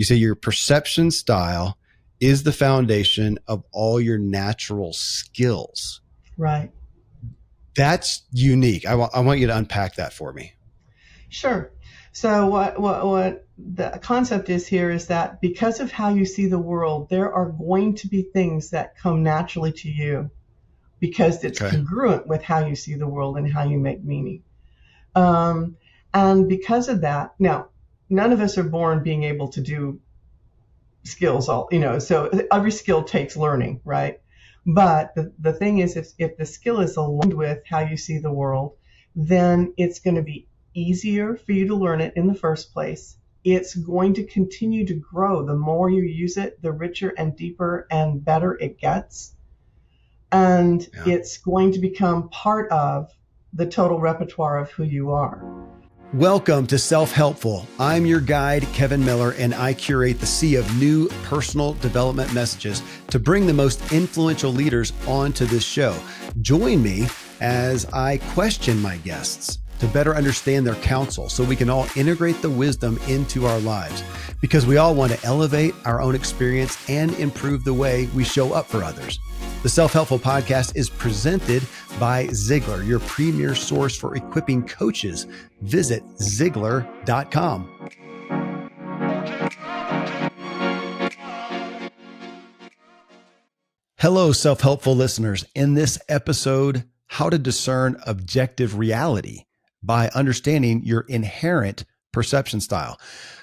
You say your perception style is the foundation of all your natural skills. Right. That's unique. I want you to unpack that for me. Sure. So what the concept is here is that because of how you see the world, there are going to be things that come naturally to you because it's congruent with how you see the world and how you make meaning. And because of that, now, none of us are born being able to do skills, so every skill takes learning, right? But the thing is, if the skill is aligned with how you see the world, then it's going to be easier for you to learn it in the first place. It's going to continue to grow. The more you use it, the richer and deeper and better it gets. And it's going to become part of the total repertoire of who you are. Welcome to Self-Helpful. I'm your guide, Kevin Miller, and I curate the sea of new personal development messages to bring the most influential leaders onto this show. Join me as I question my guests to better understand their counsel so we can all integrate the wisdom into our lives, because we all want to elevate our own experience and improve the way we show up for others. The Self-Helpful podcast is presented by Ziglar, your premier source for equipping coaches. Visit Ziglar.com. Hello, Self-Helpful listeners. In this episode, how to discern objective reality by understanding your inherent perception style.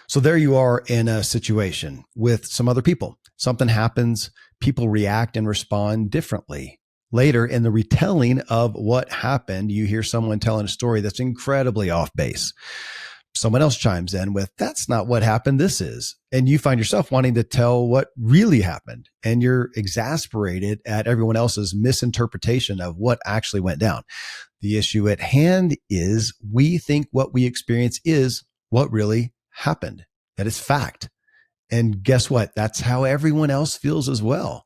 So there you are in a situation with some other people. Something happens, people react and respond differently. Later in the retelling of what happened, you hear someone telling a story that's incredibly off base. Someone else chimes in with, that's not what happened, this is. And you find yourself wanting to tell what really happened. And you're exasperated at everyone else's misinterpretation of what actually went down. The issue at hand is we think what we experience is what really happened. That is fact. And guess what? That's how everyone else feels as well.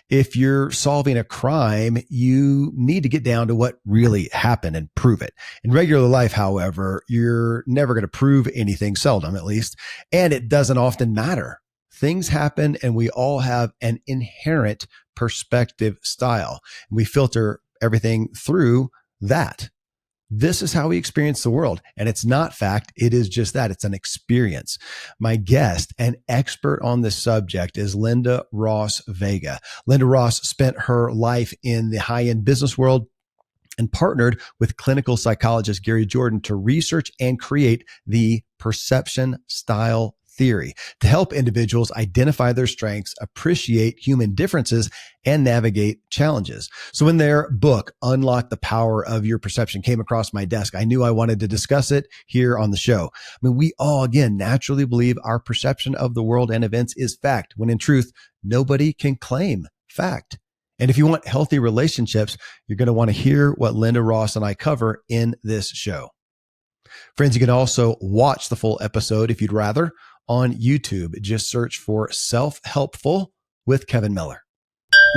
If you're solving a crime, you need to get down to what really happened and prove it. In regular life, however, you're never going to prove anything, seldom at least, and it doesn't often matter. Things happen and we all have an inherent perspective style. We filter everything through that. This is how we experience the world. And it's not fact. It is just that. It's an experience. My guest, an expert on this subject, is Lynda-Ross Vega. Lynda-Ross spent her life in the high-end business world and partnered with clinical psychologist Gary Jordan to research and create the perception style theory to help individuals identify their strengths, appreciate human differences, and navigate challenges. So when their book, Unlock the Power of Your Perception, came across my desk, I knew I wanted to discuss it here on the show. I mean, we all, again, naturally believe our perception of the world and events is fact, when in truth, nobody can claim fact. And if you want healthy relationships, you're going to want to hear what Lynda-Ross and I cover in this show. Friends, you can also watch the full episode if you'd rather on YouTube. Just search for Self-Helpful with Kevin Miller.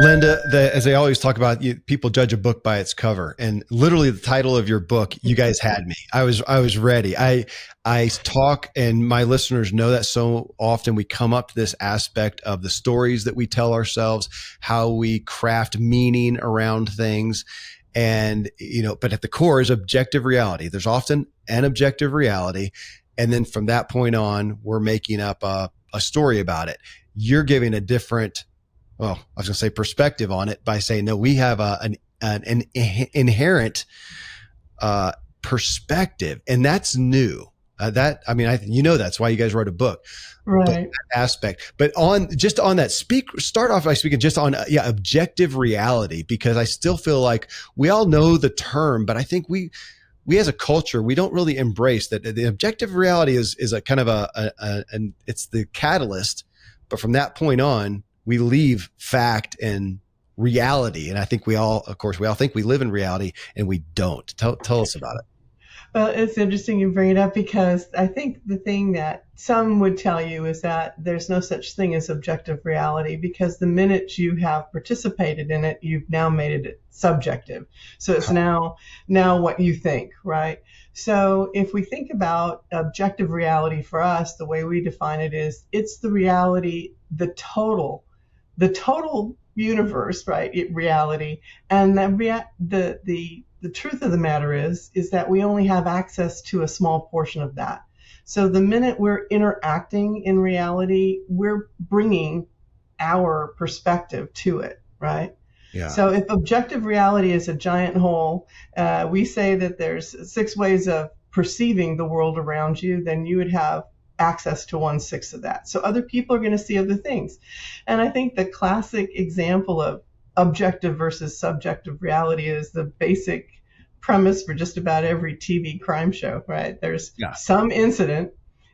Lynda, as they always talk about, people judge a book by its cover, and literally the title of your book, you guys had me. I was ready. I talk, and my listeners know that so often we come up to this aspect of the stories that we tell ourselves, how we craft meaning around things. And, but at the core is objective reality. There's often an objective reality. And then from that point on, we're making up a story about it. You're giving a different, perspective on it by saying, no, we have an inherent perspective, and that's new. That's why you guys wrote a book, right? But that aspect. But start off by speaking just on objective reality, because I still feel like we all know the term, but I think we as a culture, we don't really embrace that. The objective reality is a kind of it's the catalyst, but from that point on, we leave fact and reality. And I think we all think we live in reality, and we don't. Tell us about it. Well, it's interesting you bring it up because I think the thing that some would tell you is that there's no such thing as objective reality because the minute you have participated in it, you've now made it subjective. So it's now what you think, right? So if we think about objective reality for us, the way we define it is it's the reality, the total universe, right? Reality, and the truth of the matter is that we only have access to a small portion of that. So the minute we're interacting in reality, we're bringing our perspective to it, right? Yeah. So if objective reality is a giant whole, we say that there's 6 ways of perceiving the world around you, then you would have access to 1/6 of that. So other people are going to see other things. And I think the classic example of objective versus subjective reality is the basic premise for just about every TV crime show, right? There's some incident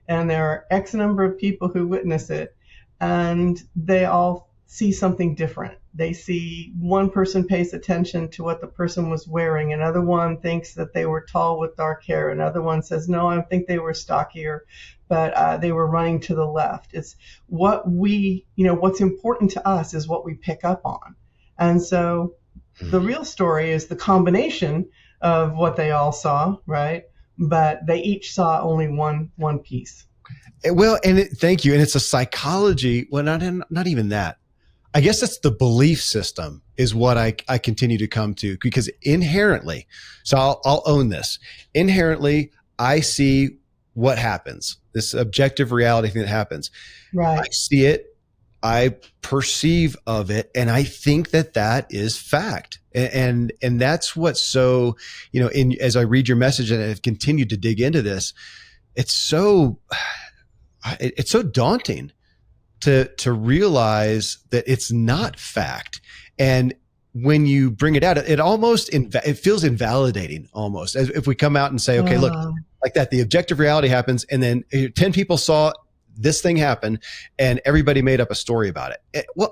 and there are X number of people who witness it and they all see something different. They see one person pays attention to what the person was wearing. Another one thinks that they were tall with dark hair. Another one says, no, I think they were stockier, but they were running to the left. It's what's important to us is what we pick up on. And so the real story is the combination of what they all saw, right? But they each saw only one piece. Well, thank you. And it's a psychology. Well, not even that. I guess that's the belief system is what I continue to come to because inherently, so I'll own this. Inherently, I see what happens, this objective reality thing that happens. Right. I see it, I perceive of it, and I think that is fact. And that's what's so, as I read your message and I've continued to dig into this, it's so daunting to realize that it's not fact. And when you bring it out, it feels invalidating almost, as if we come out and say, okay, look, like that, the objective reality happens. And then 10 people saw this thing happen and everybody made up a story about it. Well,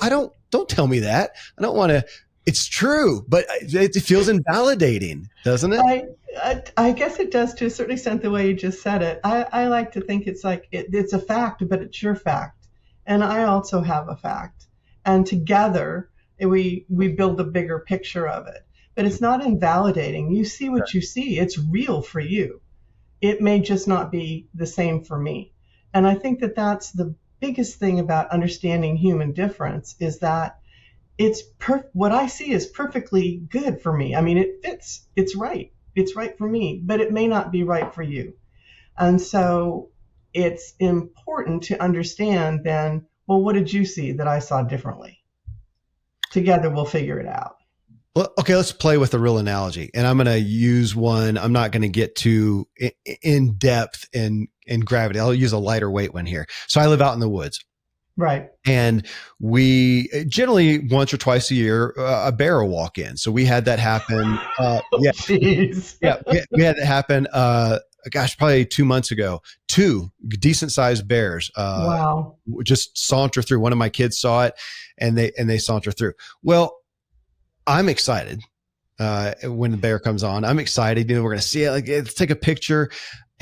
don't tell me that. I don't want to, it's true, but it feels invalidating, doesn't it? I guess it does to a certain extent the way you just said it. I like to think it's like, it's a fact, but it's your fact. And I also have a fact. And together, we build a bigger picture of it. But it's not invalidating. You see what you see. It's real for you. It may just not be the same for me. And I think that that's the biggest thing about understanding human difference is that what I see is perfectly good for me. I mean, it fits. It's right. It's right for me, but it may not be right for you. And so it's important to understand then, well, what did you see that I saw differently? Together, we'll figure it out. Well, okay, let's play with a real analogy. And I'm going to use one. I'm not going to get too in depth in gravity. I'll use a lighter weight one here. So I live out in the woods. Right. And we generally once or twice a year, a bear will walk in. So we had that happen. Jeez. We had that happen. Probably 2 months ago, 2 decent sized bears, wow, just saunter through. One of my kids saw it and they saunter through. Well, I'm excited. When the bear comes on, I'm excited. We're going to see it. Like, let's take a picture.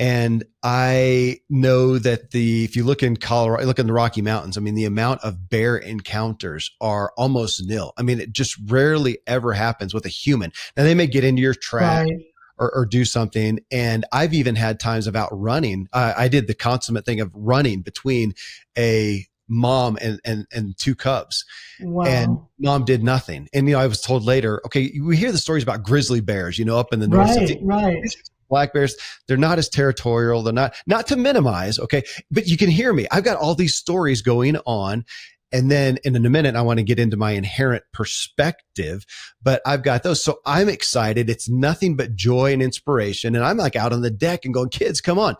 And I know that if you look in Colorado, look in the Rocky Mountains, I mean, the amount of bear encounters are almost nil. I mean, it just rarely ever happens with a human. Now they may get into your trash. Right. Or do something. And I've even had times of outrunning. I did the consummate thing of running between a mom and 2 cubs. Wow. And mom did nothing. And, I was told later, okay, we hear the stories about grizzly bears, up in the north. Right. Black bears, they're not as territorial. They're not to minimize. Okay. But you can hear me. I've got all these stories going on. And then in a minute, I want to get into my inherent perspective, but I've got those. So I'm excited. It's nothing but joy and inspiration. And I'm like out on the deck and going, kids, come on.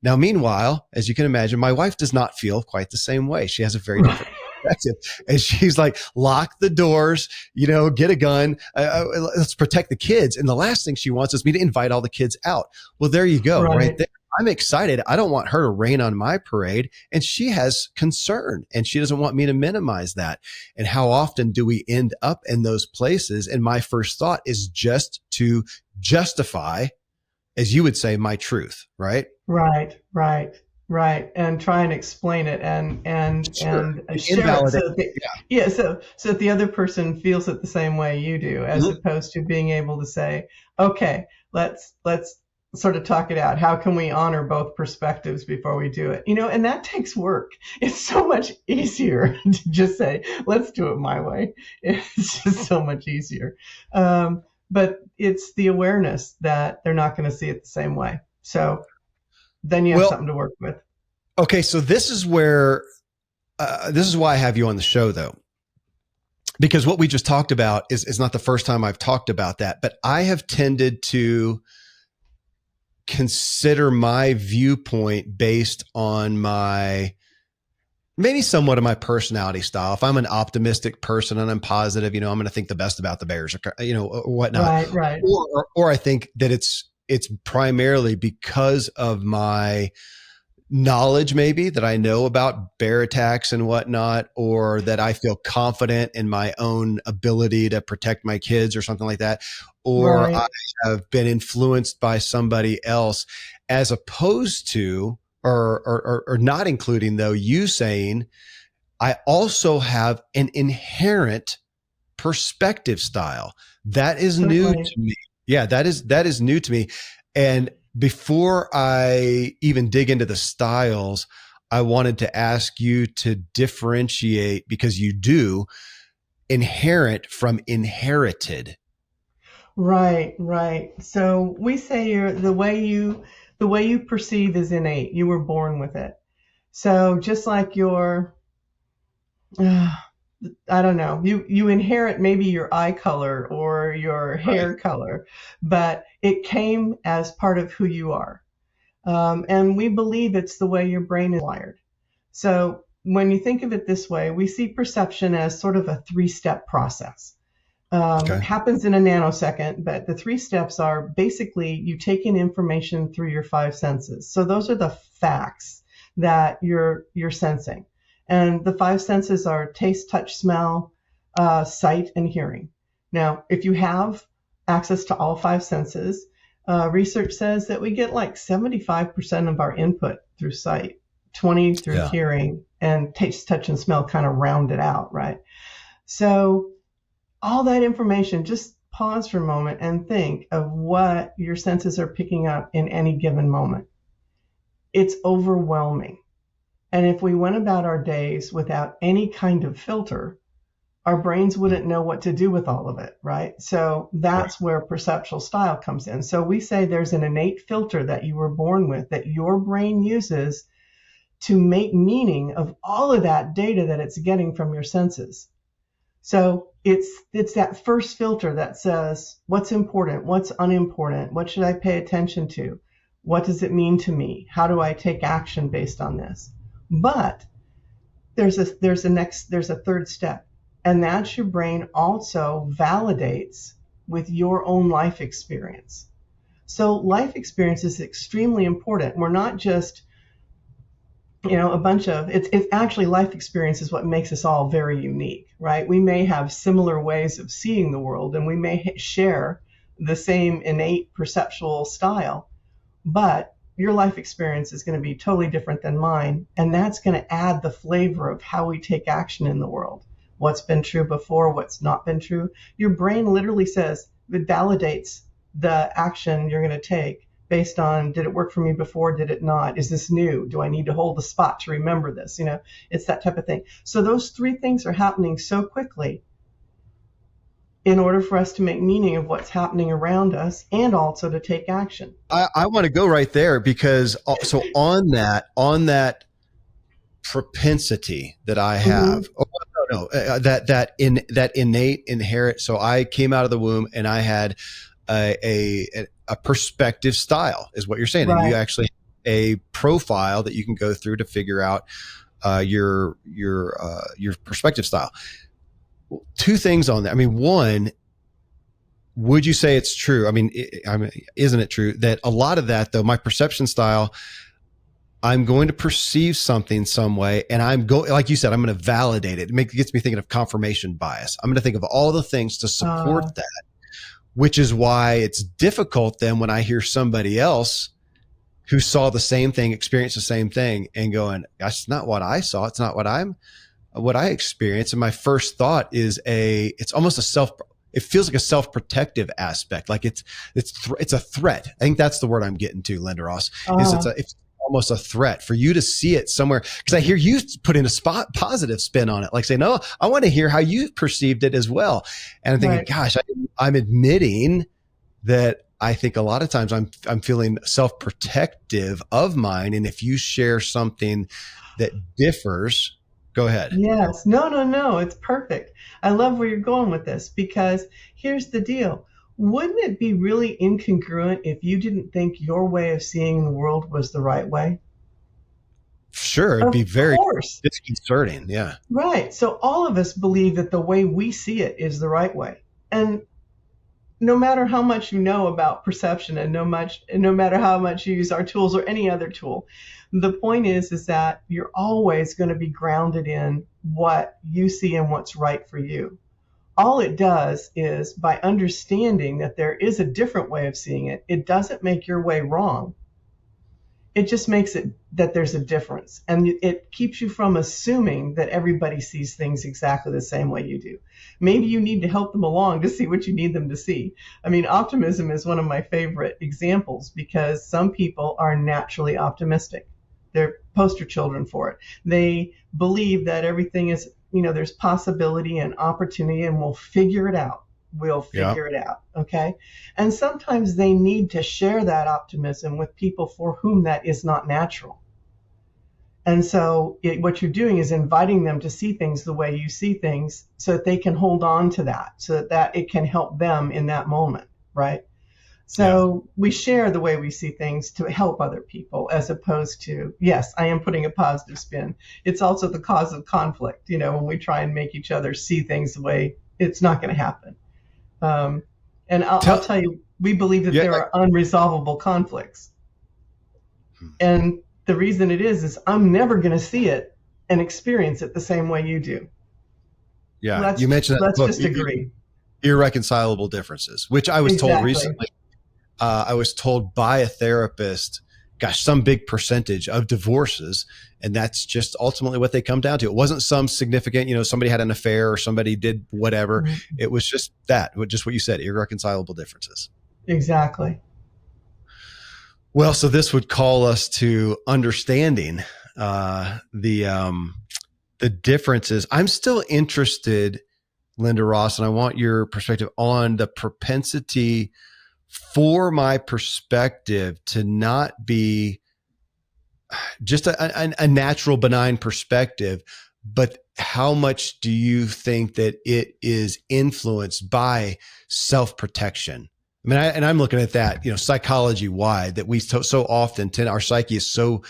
Now, meanwhile, as you can imagine, my wife does not feel quite the same way. She has a very different perspective. And she's like, lock the doors, get a gun. Let's protect the kids. And the last thing she wants is me to invite all the kids out. Well, there you go. Right there. I'm excited. I don't want her to rain on my parade. And she has concern and she doesn't want me to minimize that. And how often do we end up in those places? And my first thought is just to justify as you would say, my truth, right? Right, right, right. And try and explain it Sure. and share it Invalidate. so that Yeah. yeah, so that the other person feels it the same way you do, as Mhm. opposed to being able to say, okay, let's sort of talk it out. How can we honor both perspectives before we do it? And that takes work. It's so much easier to just say, let's do it my way. It's just so much easier. But it's the awareness that they're not going to see it the same way. So then you have Well, something to work with. okay. So this is where, this is why I have you on the show, though, because what we just talked about is not the first time I've talked about that, but I have tended to consider my viewpoint based on maybe somewhat of my personality style. If I'm an optimistic person and I'm positive, I'm going to think the best about the Bears, or whatnot. Right, right. Or I think that it's primarily because of my knowledge, maybe that I know about bear attacks and whatnot, or that I feel confident in my own ability to protect my kids or something like that. Or Right. I have been influenced by somebody else, as opposed to, or not including, though, you saying, I also have an inherent perspective style. That is new Certainly. to me. Yeah, that is new to me. And before I even dig into the styles, I wanted to ask you to differentiate, because you do, inherent from inherited. Right, right. So we say the way you perceive is innate. You were born with it. So just like uh, I don't know, you inherit maybe your eye color or your Right. hair color, but it came as part of who you are. And we believe it's the way your brain is wired. So when you think of it this way, we see perception as sort of a three-step process. Okay. Happens in a nanosecond, but the three steps are basically you take in information through your five senses. So those are the facts that you're sensing, and the five senses are taste, touch, smell, sight, and hearing. Now, if you have access to all five senses, research says that we get like 75% of our input through sight, 20 through Yeah. hearing, and taste, touch, and smell kind of round it out, right? So all that information, just pause for a moment and think of what your senses are picking up in any given moment. It's overwhelming. And if we went about our days without any kind of filter, our brains wouldn't know what to do with all of it, right? So Right. that's where perceptual style comes in. So we say there's an innate filter that you were born with that your brain uses to make meaning of all of that data that it's getting from your senses. So it's that first filter that says what's important, what's unimportant, what should I pay attention to, what does it mean to me, how do I take action based on this. But there's a third step, and that's your brain also validates with your own life experience. So life experience is extremely important. We're not just a bunch of it's actually life experience is what makes us all very unique, right? We may have similar ways of seeing the world, and we may share the same innate perceptual style, but your life experience is going to be totally different than mine, and that's going to add the flavor of how we take action in the world. What's been true before, what's not been true. Your brain literally says it validates the action you're going to take based on, did it work for me before, did it not, is this new, do I need to hold the spot to remember this, it's that type of thing. So those three things are happening so quickly in order for us to make meaning of what's happening around us and also to take action. I want to go right there, because so on that propensity that I Mm-hmm. have, that innate inherent. So I came out of the womb and I had a perspective style, is what you're saying, and you Right. actually have a profile that you can go through to figure out your perspective style. Two things on that. I mean, one, would you say it's true? I mean, isn't it true that a lot of that, though, my perception style, I'm going to perceive something some way, and I'm going, like you said, I'm going to validate it. It gets me thinking of confirmation bias. I'm going to think of all the things to support Uh, that. which is why it's difficult then when I hear somebody else who saw the same thing, experienced the same thing, and going, that's not what I saw. It's not what I experienced. And my first thought is it's almost it feels like a self-protective aspect. Like it's a threat. I think that's the word I'm getting to, Lynda-Ross, is it's almost a threat for you to see it somewhere. Cause I hear you put in a positive spin on it. Like say, no, I want to hear how you perceived it as well. And I'm thinking, gosh, I'm admitting that I think a lot of times I'm feeling self-protective of mine. And if you share something that differs, go ahead. Yes. No. It's perfect. I love where you're going with this, because here's the deal. Wouldn't it be really incongruent if you didn't think your way of seeing the world was the right way? Sure. It'd be very course. disconcerting. Yeah. Right. So all of us believe that the way we see it is the right way. And no matter how much you know about perception, and no matter how much you use our tools or any other tool, the point is that you're always going to be grounded in what you see and what's right for you. All it does is, by understanding that there is a different way of seeing it, it doesn't make your way wrong. It just makes it that there's a difference, and it keeps you from assuming that everybody sees things exactly the same way you do. Maybe you need to help them along to see what you need them to see. I mean, optimism is one of my favorite examples, because some people are naturally optimistic. They're poster children for it. They believe that everything is, there's possibility and opportunity, and we'll figure it out. We'll figure it out. Okay. And sometimes they need to share that optimism with people for whom that is not natural. And so what you're doing is inviting them to see things the way you see things, so that they can hold on to that, so that it can help them in that moment. Right. So we share the way we see things to help other people, as opposed to, yes, I am putting a positive spin. It's also the cause of conflict. When we try and make each other see things the way, it's not going to happen. And I'll tell you, we believe that there are unresolvable conflicts. And the reason it is I'm never going to see it and experience it the same way you do. Yeah. You mentioned that. Let's just agree. Irreconcilable differences, which I was told recently. I was told by a therapist, gosh, some big percentage of divorces, and that's just ultimately what they come down to. It wasn't some significant, somebody had an affair or somebody did whatever. Mm-hmm. It was just just what you said, irreconcilable differences. Exactly. Well, so this would call us to understanding the differences. I'm still interested, Lynda-Ross, and I want your perspective on the propensity for my perspective to not be just a natural benign perspective, but how much do you think that it is influenced by self-protection? I mean, I'm looking at that, psychology wide, that we so often tend, our psyche is so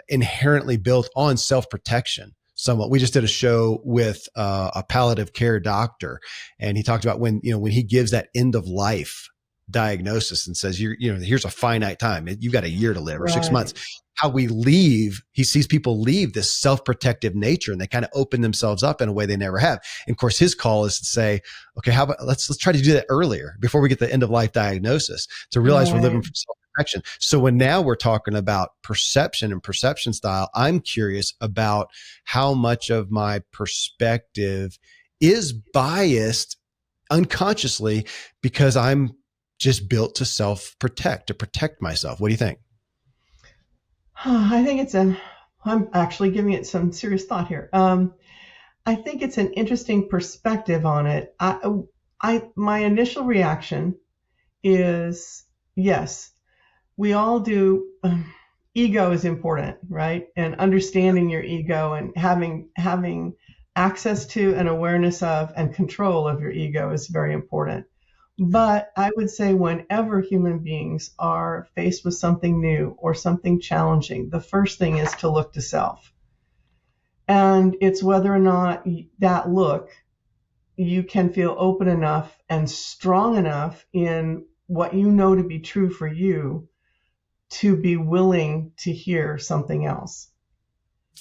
inherently built on self-protection. Somewhat. We just did a show with a palliative care doctor, and he talked about when he gives that end of life diagnosis and says, here's a finite time. You've got a year to live or 6 months. How we leave, he sees people leave this self-protective nature, and they kind of open themselves up in a way they never have. And of course, his call is to say, okay, how about let's try to do that earlier before we get the end of life diagnosis, to realize we're living from self-protection. So when now we're talking about perception and perception style, I'm curious about how much of my perspective is biased unconsciously because I'm just built to self-protect, to protect myself. What do you think? I think I'm actually giving it some serious thought here. I think it's an interesting perspective on it. My initial reaction is, yes, we all do. Ego is important, right? And understanding your ego and having access to and awareness of and control of your ego is very important. But I would say whenever human beings are faced with something new or something challenging, the first thing is to look to self. And it's whether or not that look, you can feel open enough and strong enough in what you know to be true for you to be willing to hear something else.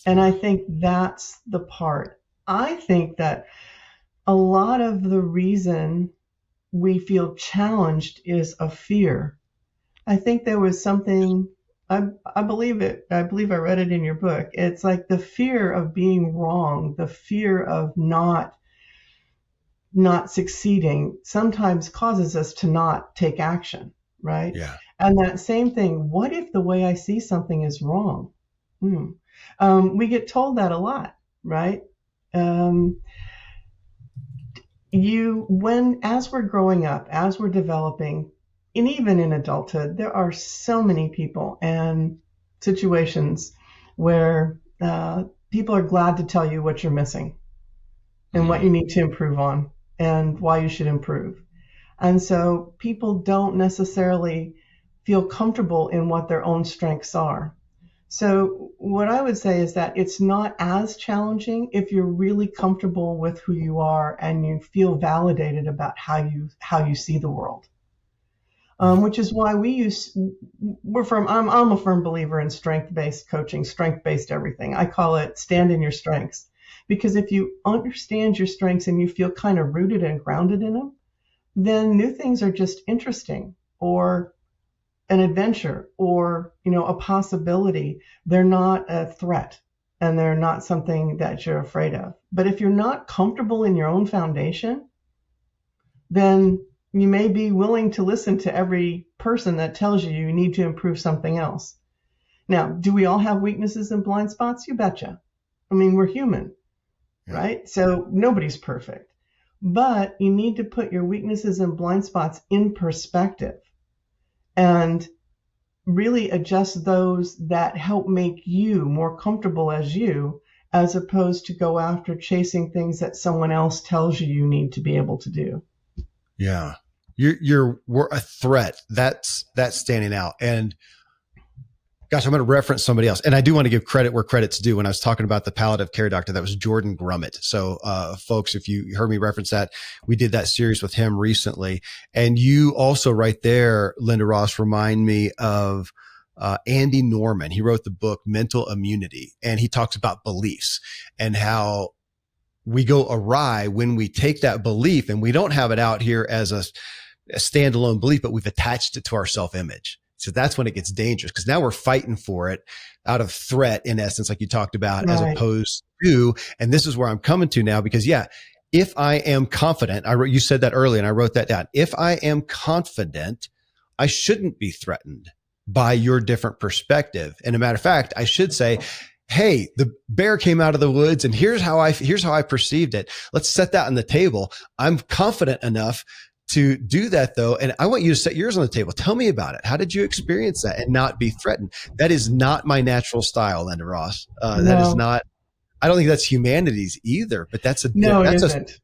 And I think that's the part. I think that a lot of the reason we feel challenged is a fear. I think there was something, I believe it. I believe I read it in your book. It's like the fear of being wrong, the fear of not succeeding sometimes causes us to not take action, right? Yeah. And that same thing, what if the way I see something is wrong? We get told that a lot, right? As we're growing up, as we're developing, and even in adulthood, there are so many people and situations where people are glad to tell you what you're missing and what you need to improve on and why you should improve. And so people don't necessarily feel comfortable in what their own strengths are. So what I would say is that it's not as challenging if you're really comfortable with who you are and you feel validated about how you see the world. Which is why I'm a firm believer in strength-based coaching, strength-based everything. I call it stand in your strengths. Because if you understand your strengths and you feel kind of rooted and grounded in them, then new things are just interesting or an adventure or, a possibility. They're not a threat and they're not something that you're afraid of. But if you're not comfortable in your own foundation, then you may be willing to listen to every person that tells you need to improve something else. Now, do we all have weaknesses and blind spots? You betcha. I mean, we're human, right? So nobody's perfect. But you need to put your weaknesses and blind spots in perspective and really adjust those that help make you more comfortable as opposed to go after chasing things that someone else tells you need to be able to do. Yeah. We're a threat. That's standing out. And gosh, I'm going to reference somebody else. And I do want to give credit where credit's due. When I was talking about the palliative care doctor, that was Jordan Grummett. So, folks, if you heard me reference that, we did that series with him recently. And you also right there, Lynda-Ross, remind me of Andy Norman. He wrote the book Mental Immunity, and he talks about beliefs and how we go awry when we take that belief and we don't have it out here as a standalone belief, but we've attached it to our self-image. So that's when it gets dangerous, because now we're fighting for it out of threat, in essence, like you talked about, right, as opposed to, and this is where I'm coming to now, because if I am confident, you said that earlier and I wrote that down. If I am confident, I shouldn't be threatened by your different perspective. And a matter of fact, I should say, hey, the bear came out of the woods and here's how I perceived it. Let's set that on the table. I'm confident enough to do that though. And I want you to set yours on the table. Tell me about it. How did you experience that and not be threatened? That is not my natural style, Lynda-Ross. No. That is not, I don't think that's humanity's either, but that's no, it isn't.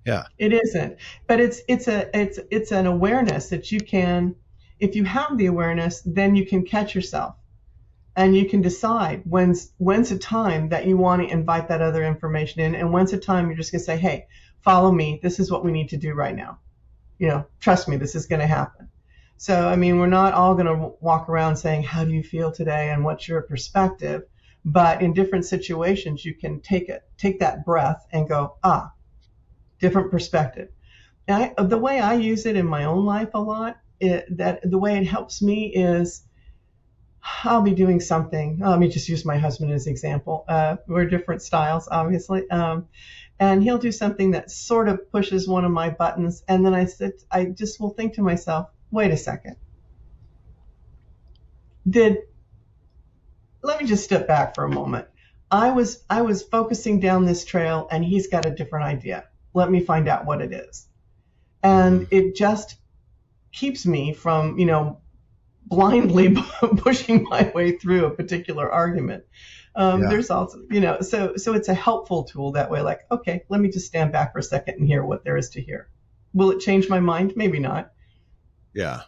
Yeah, it isn't. But it's an awareness that you can, if you have the awareness, then you can catch yourself and you can decide when's a time that you want to invite that other information in. And when's a time you're just going to say, hey, follow me. This is what we need to do right now. Trust me, this is going to happen. So, I mean, we're not all going to walk around saying, how do you feel today? And what's your perspective? But in different situations, you can take that breath and go, different perspective. The way I use it in my own life a lot, the way it helps me is I'll be doing something. Let me just use my husband as an example. We're different styles, obviously. And he'll do something that sort of pushes one of my buttons. And then I just will think to myself, wait a second. Let me just step back for a moment. I was focusing down this trail and he's got a different idea. Let me find out what it is. And it just keeps me from, blindly pushing my way through a particular argument. There's also, so it's a helpful tool that way. Like, okay, let me just stand back for a second and hear what there is to hear. Will it change my mind? Maybe not. Yeah.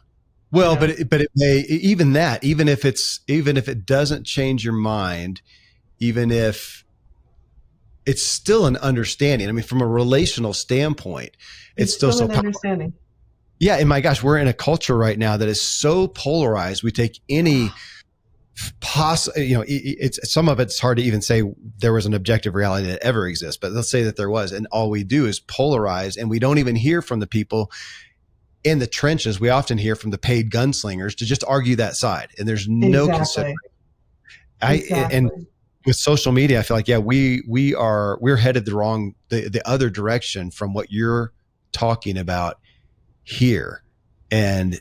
Well, but it may, even if it doesn't change your mind, even if it's still an understanding. I mean, from a relational standpoint, it's still so an understanding. Yeah. And my gosh, we're in a culture right now that is so polarized. We take any it's some of it's hard to even say there was an objective reality that ever exists, but let's say that there was, and all we do is polarize, and we don't even hear from the people in the trenches. We often hear from the paid gunslingers to just argue that side, and there's no consideration. And with social media, I feel like, we're headed the other direction from what you're talking about here. And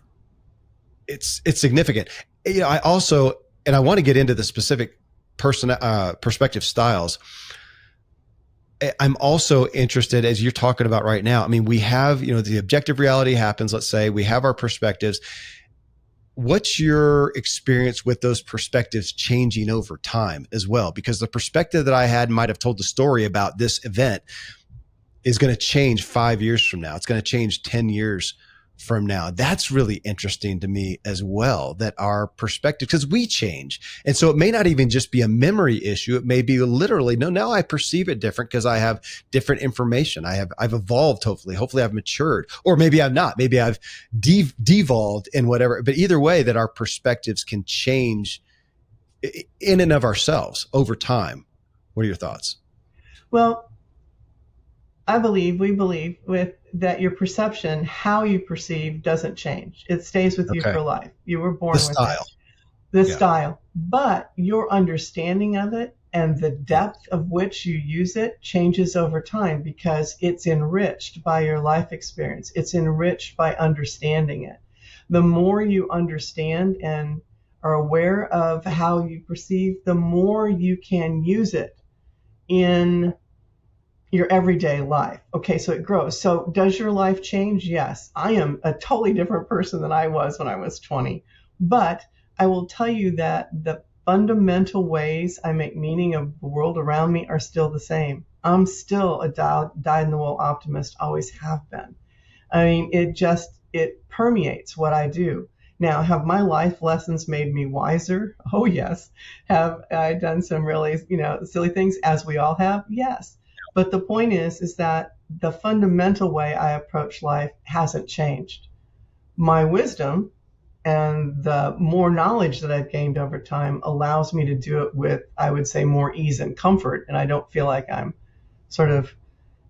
it's significant. I also, and I want to get into the specific perspective styles. I'm also interested, as you're talking about right now. I mean, we have, the objective reality happens. Let's say we have our perspectives. What's your experience with those perspectives changing over time as well? Because the perspective that I had might have told the story about this event is going to change 5 years from now. It's going to change 10 years from now. That's really interesting to me as well, that our perspective, because we change. And so it may not even just be a memory issue. It may be literally, no, now I perceive it different because I have different information. I've evolved, hopefully I've matured, or maybe I'm not, maybe I've devolved in whatever, but either way, that our perspectives can change in and of ourselves over time. What are your thoughts? Well, we believe that your perception, how you perceive, doesn't change. It stays with you for life. You were born with it. The style. But your understanding of it and the depth of which you use it changes over time because it's enriched by your life experience. It's enriched by understanding it. The more you understand and are aware of how you perceive, the more you can use it in your everyday life. Okay, so it grows. So does your life change? Yes. I am a totally different person than I was when I was 20. But I will tell you that the fundamental ways I make meaning of the world around me are still the same. I'm still a dyed-in-the-wool optimist, always have been. I mean, it permeates what I do. Now, have my life lessons made me wiser? Oh, yes. Have I done some really, silly things, as we all have? Yes. But the point is that the fundamental way I approach life hasn't changed. My wisdom and the more knowledge that I've gained over time allows me to do it with, I would say, more ease and comfort. And I don't feel like I'm sort of,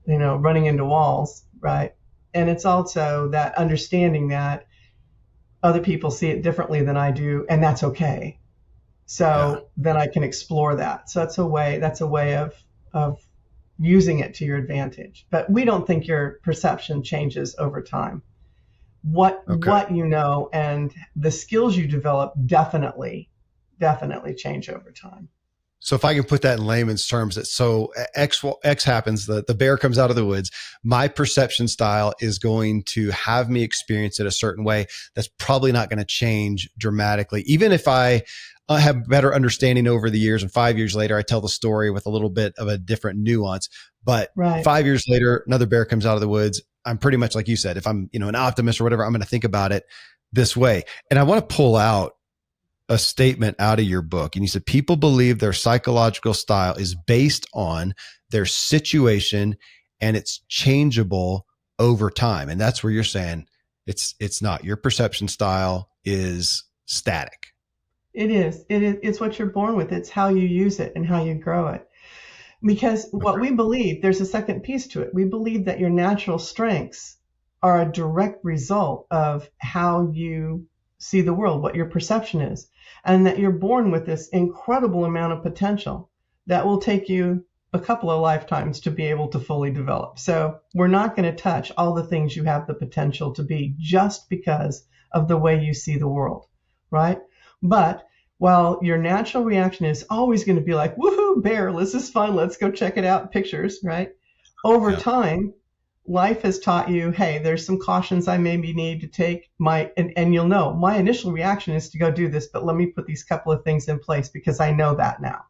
running into walls, right? And it's also that understanding that other people see it differently than I do, and that's okay. So then I can explore that. So that's a way of using it to your advantage. But we don't think your perception changes over time. What you know and the skills you develop definitely change over time. So if I can put that in layman's terms, so X happens, the bear comes out of the woods. My perception style is going to have me experience it a certain way. That's probably not going to change dramatically. Even if I have better understanding over the years, and 5 years later, I tell the story with a little bit of a different nuance. But 5 years later, another bear comes out of the woods. I'm pretty much like you said, if I'm, an optimist or whatever, I'm going to think about it this way. And I want to pull out a statement out of your book. And you said, people believe their psychological style is based on their situation and it's changeable over time. And that's where you're saying it's not. Your perception style is static. It is. It's what you're born with. It's how you use it and how you grow it. Because what we believe, there's a second piece to it. We believe that your natural strengths are a direct result of how you see the world, what your perception is, and that you're born with this incredible amount of potential that will take you a couple of lifetimes to be able to fully develop. So we're not going to touch all the things you have the potential to be just because of the way you see the world, right? But while your natural reaction is always going to be like, woohoo, bear, this is fun, let's go check it out, pictures, right? Over time, life has taught you, hey, there's some cautions I maybe need to take. And you'll know, my initial reaction is to go do this, but let me put these couple of things in place because I know that now.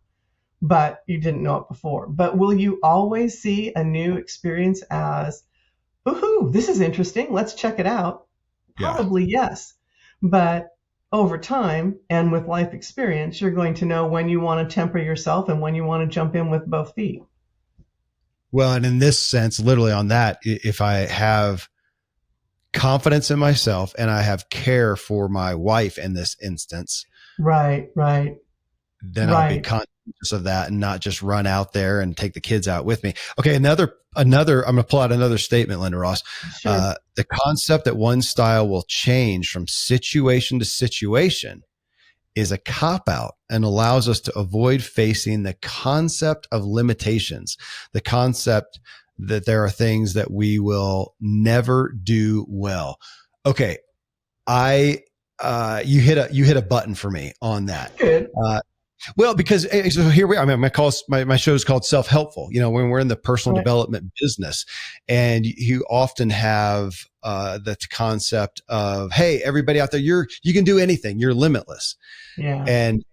But you didn't know it before. But will you always see a new experience as, woohoo, this is interesting, let's check it out? Probably yes. But over time and with life experience, you're going to know when you want to temper yourself and when you want to jump in with both feet. Well, and in this sense, literally on that, if I have confidence in myself and I have care for my wife in this instance. Right. then I'll be Right. conscious of that and not just run out there and take the kids out with me. Okay. I'm going to pull out another statement, Lynda-Ross. Sure. The concept that one style will change from situation to situation is a cop out and allows us to avoid facing the concept of limitations, the concept that there are things that we will never do well. Okay. You hit a button for me on that. Good. Well, because so here we are. I mean, my show is called Self-Helpful. When we're in the personal Right. development business, and you often have the concept of, hey, everybody out there, you can do anything. You're limitless. Yeah. And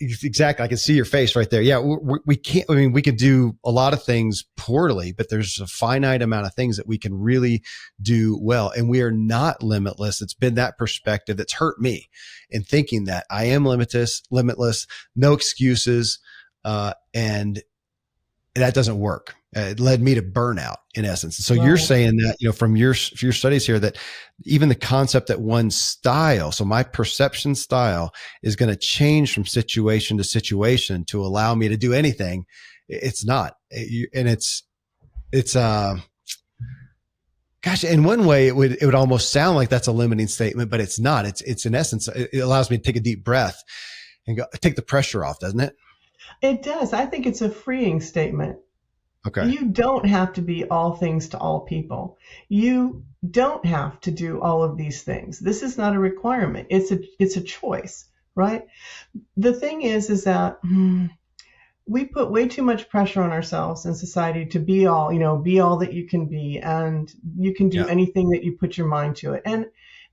exactly, I can see your face right there. Yeah, we can't. I mean, we could do a lot of things poorly, but there's a finite amount of things that we can really do well, and we are not limitless. It's been that perspective that's hurt me in thinking that I am limitless, no excuses, and that doesn't work. It led me to burnout in essence. So Right. you're saying that, from your studies here, that even the concept that one style, so my perception style is going to change from situation to situation to allow me to do anything. It's not. And it's gosh, in one way it would almost sound like that's a limiting statement, but it's not. It's in essence, it allows me to take a deep breath and take the pressure off, doesn't it? It does. I think it's a freeing statement. Okay. You don't have to be all things to all people. You don't have to do all of these things. This is not a requirement. It's a choice, right? The thing is that we put way too much pressure on ourselves in society to be all that you can be, and you can do anything that you put your mind to it. And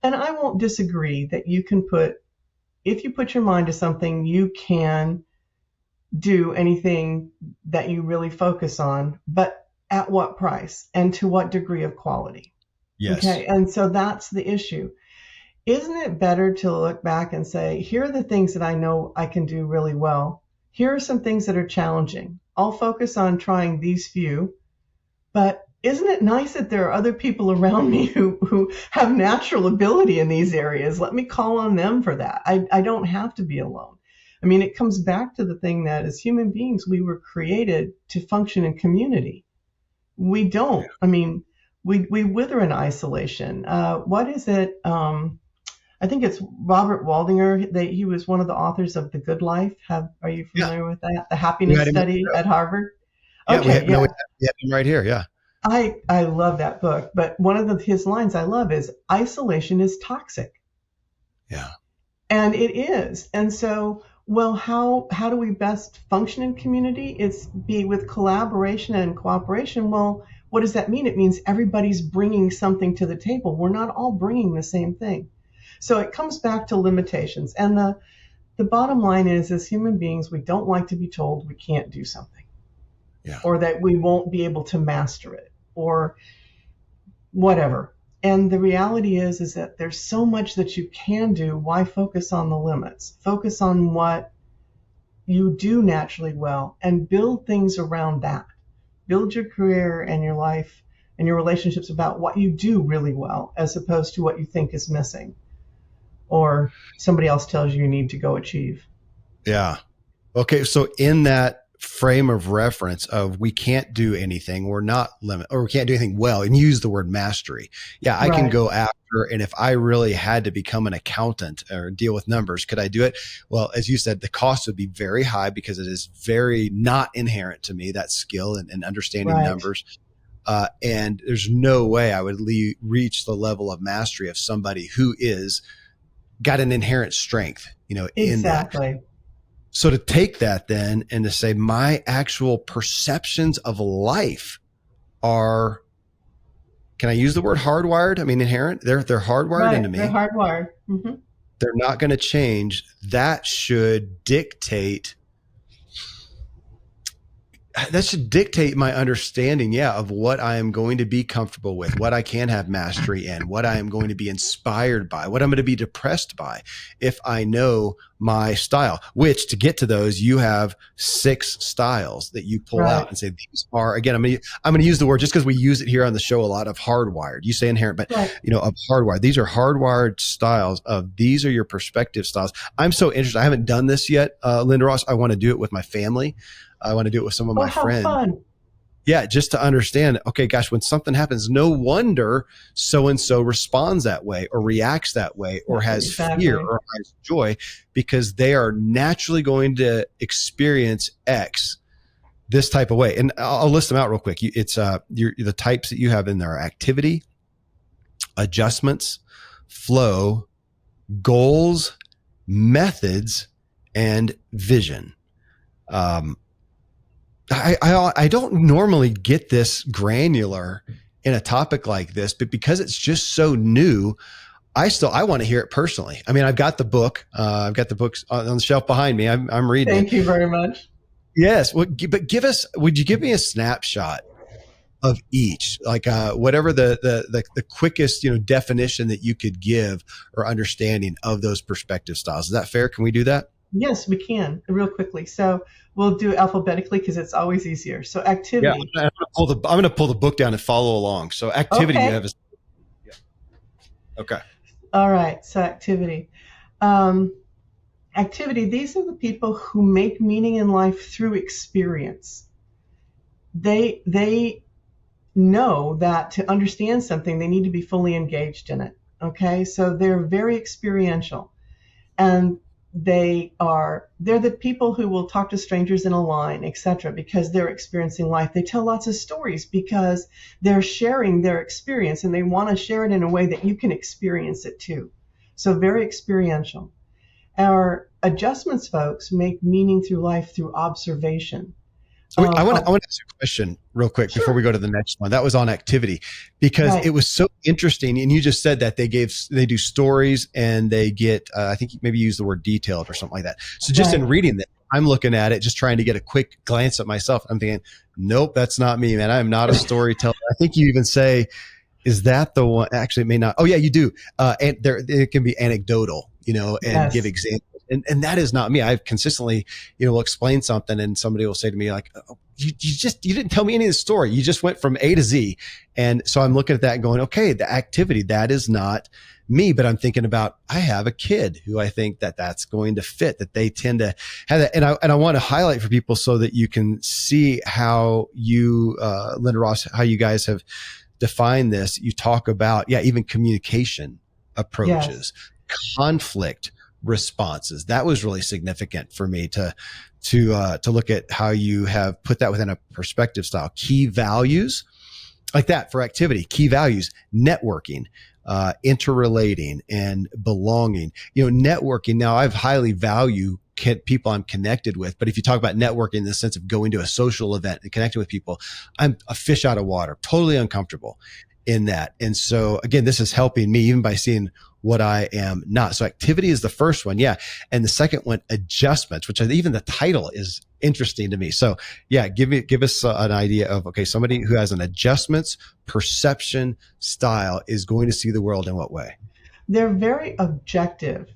I won't disagree that if you put your mind to something, you can do anything that you really focus on, but at what price and to what degree of quality? Yes. Okay. And so that's the issue. Isn't it better to look back and say, here are the things that I know I can do really well. Here are some things that are challenging. I'll focus on trying these few, but isn't it nice that there are other people around me who have natural ability in these areas? Let me call on them for that. I don't have to be alone. I mean, it comes back to the thing that as human beings, we were created to function in community. We don't. I mean, we wither in isolation. What is it? I think it's Robert Waldinger. He was one of the authors of The Good Life. Are you familiar with that? The happiness study at Harvard? Yeah, Okay, we have him right here. Yeah. I love that book. But one of his lines I love is, isolation is toxic. Yeah. And it is. And so, well, how do we best function in community? It's be with collaboration and cooperation. Well, what does that mean? It means everybody's bringing something to the table. We're not all bringing the same thing. So it comes back to limitations. And the bottom line is, as human beings, we don't like to be told we can't do something. Yeah. Or that we won't be able to master it or whatever. And the reality is that there's so much that you can do. Why focus on the limits? Focus on what you do naturally well and build things around that. Build your career and your life and your relationships about what you do really well, as opposed to what you think is missing or somebody else tells you need to go achieve. Yeah. Okay. So in that frame of reference of we can't do anything, we're not or we can't do anything well, and use the word mastery. Yeah, I can go after, and if I really had to become an accountant or deal with numbers, could I do it? Well, as you said, the cost would be very high because it is very not inherent to me, that skill and understanding numbers. And there's no way I would reach the level of mastery of somebody who got an inherent strength, in that. So to take that then and to say my actual perceptions of life are, can I use the word hardwired? I mean, inherent. They're hardwired into me. They're hardwired. Mm-hmm. They're not going to change. That should dictate that should dictate my understanding, of what I am going to be comfortable with, what I can have mastery in, what I am going to be inspired by, what I'm going to be depressed by, if I know my style. Which, to get to those, you have 6 styles that you pull out Right. and say, these are, again, I'm going to use the word, just because we use it here on the show a lot, of hardwired. You say inherent, but Right. of hardwired. These are hardwired styles of, these are your perspective styles. I'm so interested. I haven't done this yet, Lynda-Ross. I want to do it with my family. I want to do it with some of Oh, my how friends. fun. Yeah, just to understand, okay, gosh, when something happens, no wonder so-and-so responds that way or reacts that way or has fear or has joy, because they are naturally going to experience X this type of way. And I'll list them out real quick. It's the types that you have in there are activity, adjustments, flow, goals, methods, and vision. I don't normally get this granular in a topic like this, but because it's just so new, I want to hear it personally. I mean, I've got the book. I've got the books on the shelf behind me. I'm reading it. Thank you very much. Yes. But would you give me a snapshot of each, like whatever the quickest, definition that you could give or understanding of those perspective styles? Is that fair? Can we do that? Yes, we can, real quickly. So we'll do alphabetically because it's always easier. So activity. Yeah, I'm going to pull the book down and follow along. So activity, Okay. you have okay. All right. So activity. Activity. These are the people who make meaning in life through experience. They know that to understand something, they need to be fully engaged in it. Okay. So they're very experiential, and they're the people who will talk to strangers in a line, etc., because they're experiencing life. They tell lots of stories because they're sharing their experience, and they want to share it in a way that you can experience it too. So very experiential. Our adjustments folks make meaning through life through observation. I want to ask you a question real quick before we go to the next one. That was on activity, because it was so interesting. And you just said that they do stories, and they get, I think maybe you use the word detailed or something like that. So just in reading that, I'm looking at it, just trying to get a quick glance at myself. I'm thinking, nope, that's not me, man. I am not a storyteller. I think you even say, is that the one? Actually, it may not. Oh yeah, you do. And it can be anecdotal, and give examples. And that is not me. I've consistently, will explain something, and somebody will say to me like, oh, you didn't tell me any of the story. You just went from A to Z. And so I'm looking at that and going, okay, the activity, that is not me. But I'm thinking about, I have a kid who I think that's going to fit, that they tend to have that. And I want to highlight for people so that you can see how you, Lynda-Ross, how you guys have defined this. You talk about, even communication approaches, conflict responses. That was really significant for me to look at how you have put that within a perspective style. Key values, like that for activity, key values, networking, interrelating, and belonging. Networking, now I've highly value people I'm connected with, but if you talk about networking in the sense of going to a social event and connecting with people, I'm a fish out of water, totally uncomfortable in that. And so again, this is helping me even by seeing what I am not. So activity is the first one. Yeah. And the second one, adjustments, which even the title is interesting to me. So give us an idea of, okay, somebody who has an adjustments perception style is going to see the world in what way? They're very objective.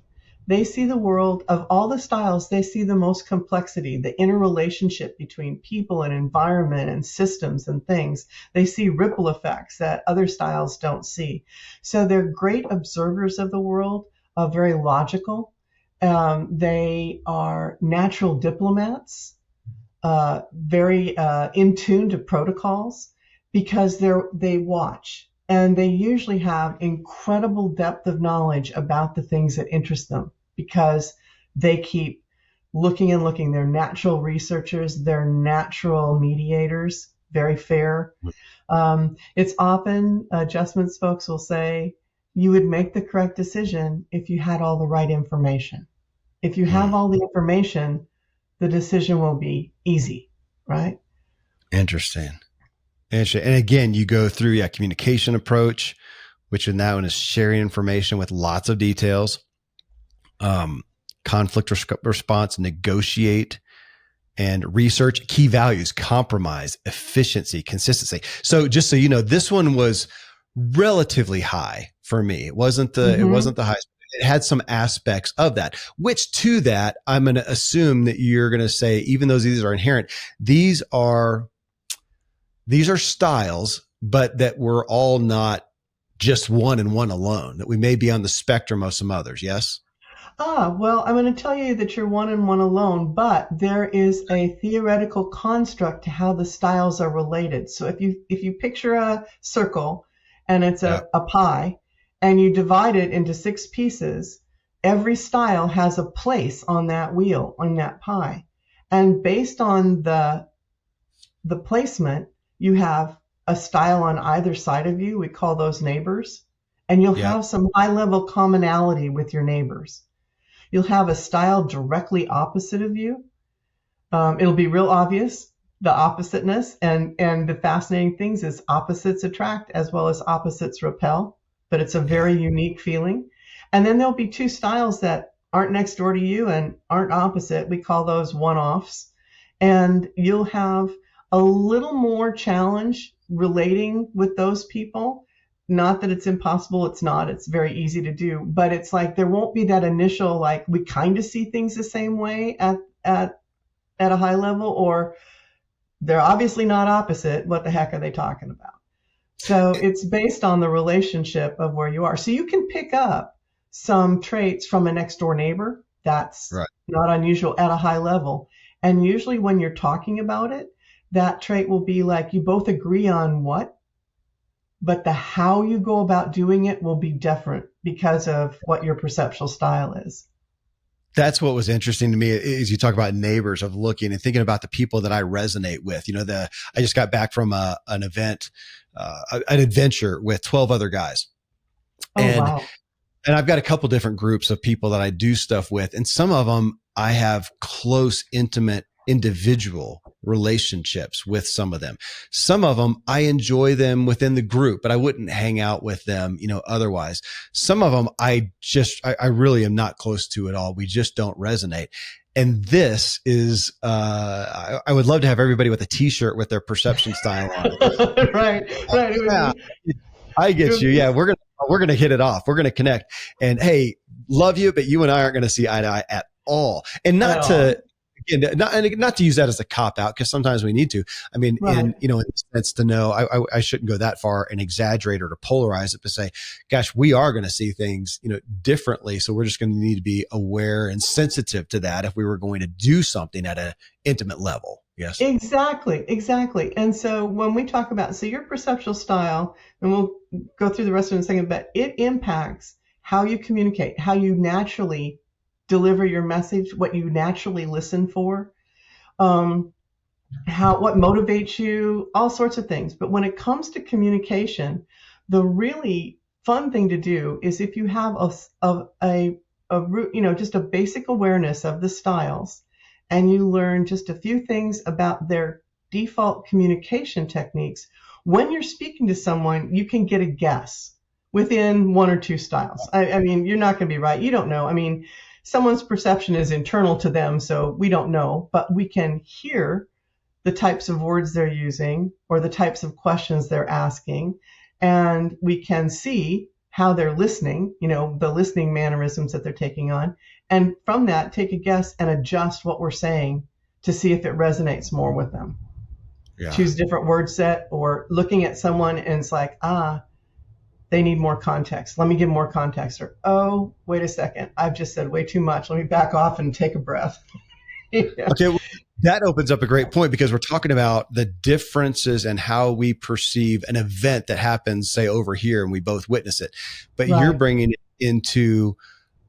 They see the world, of all the styles, they see the most complexity, the interrelationship between people and environment and systems and things. They see ripple effects that other styles don't see. So they're great observers of the world, very logical. They are natural diplomats, very in tune to protocols, because they watch. And they usually have incredible depth of knowledge about the things that interest them, because they keep looking and looking. They're natural researchers. They're natural mediators, very fair. It's often, adjustments folks will say, you would make the correct decision if you had all the right information. If you have all the information, the decision will be easy, right? Interesting. And again, you go through communication approach, which in that one is sharing information with lots of details. Conflict response, negotiate, and research, key values, compromise, efficiency, consistency. So just so you know, this one was relatively high for me. It wasn't the highest. It had some aspects of that, which to that, I'm going to assume that you're going to say, even though these are inherent, these are styles, but that we're all not just one and one alone, that we may be on the spectrum of some others. Yes. Well, I'm going to tell you that you're one and one alone, but there is a theoretical construct to how the styles are related. So if you picture a circle and it's a pie and you divide it into 6 pieces, every style has a place on that wheel, on that pie. And based on the placement, you have a style on either side of you. We call those neighbors. And you'll have some high level commonality with your neighbors. You'll have a style directly opposite of you. It'll be real obvious, the oppositeness. And the fascinating things is opposites attract as well as opposites repel. But it's a very unique feeling. And then there'll be 2 styles that aren't next door to you and aren't opposite. We call those one-offs. And you'll have a little more challenge relating with those people. Not that it's impossible, it's not. It's very easy to do, but it's like there won't be that initial, like, we kind of see things the same way at a high level, or they're obviously not opposite. What the heck are they talking about? So it's based on the relationship of where you are. So you can pick up some traits from a next door neighbor. That's not unusual at a high level. And usually when you're talking about it, that trait will be like you both agree on what, but the how you go about doing it will be different because of what your perceptual style is. That's what was interesting to me is you talk about neighbors, of looking and thinking about the people that I resonate with. You know, I just got back from an event, an adventure with 12 other guys. Wow. And I've got a couple different groups of people that I do stuff with. And some of them I have close, intimate, individual relationships with. Some of them I enjoy them within the group, but I wouldn't hang out with them, otherwise. Some of them I really am not close to at all. We just don't resonate. And this is, I would love to have everybody with a t-shirt with their perception style on. Right. Yeah, I get you. Yeah. We're going to hit it off. We're going to connect, and hey, love you, but you and I aren't going to see eye to eye at all. And not to use that as a cop out, because sometimes we need to. I mean, in the sense to know, I shouldn't go that far and exaggerate or to polarize it, but say, gosh, we are going to see things, differently. So we're just going to need to be aware and sensitive to that if we were going to do something at an intimate level. Yes. Exactly. And so when we talk about, so your perceptual style, and we'll go through the rest of it in a second, but it impacts how you communicate, how you naturally deliver your message, what you naturally listen for, what motivates you, all sorts of things. But when it comes to communication, the really fun thing to do is if you have just a basic awareness of the styles, and you learn just a few things about their default communication techniques, when you're speaking to someone, you can get a guess within 1 or 2 styles. I mean, you're not going to be right. You don't know. I mean, someone's perception is internal to them, so we don't know, but we can hear the types of words they're using or the types of questions they're asking, and we can see how they're listening, the listening mannerisms that they're taking on, and from that, take a guess and adjust what we're saying to see if it resonates more with them. Yeah. Choose different word set, or looking at someone and it's like, they need more context. Let me give more context. Or, oh, wait a second, I've just said way too much. Let me back off and take a breath. Yeah. Okay, well, that opens up a great point, because we're talking about the differences and how we perceive an event that happens, say, over here, and we both witness it. But you're bringing it into,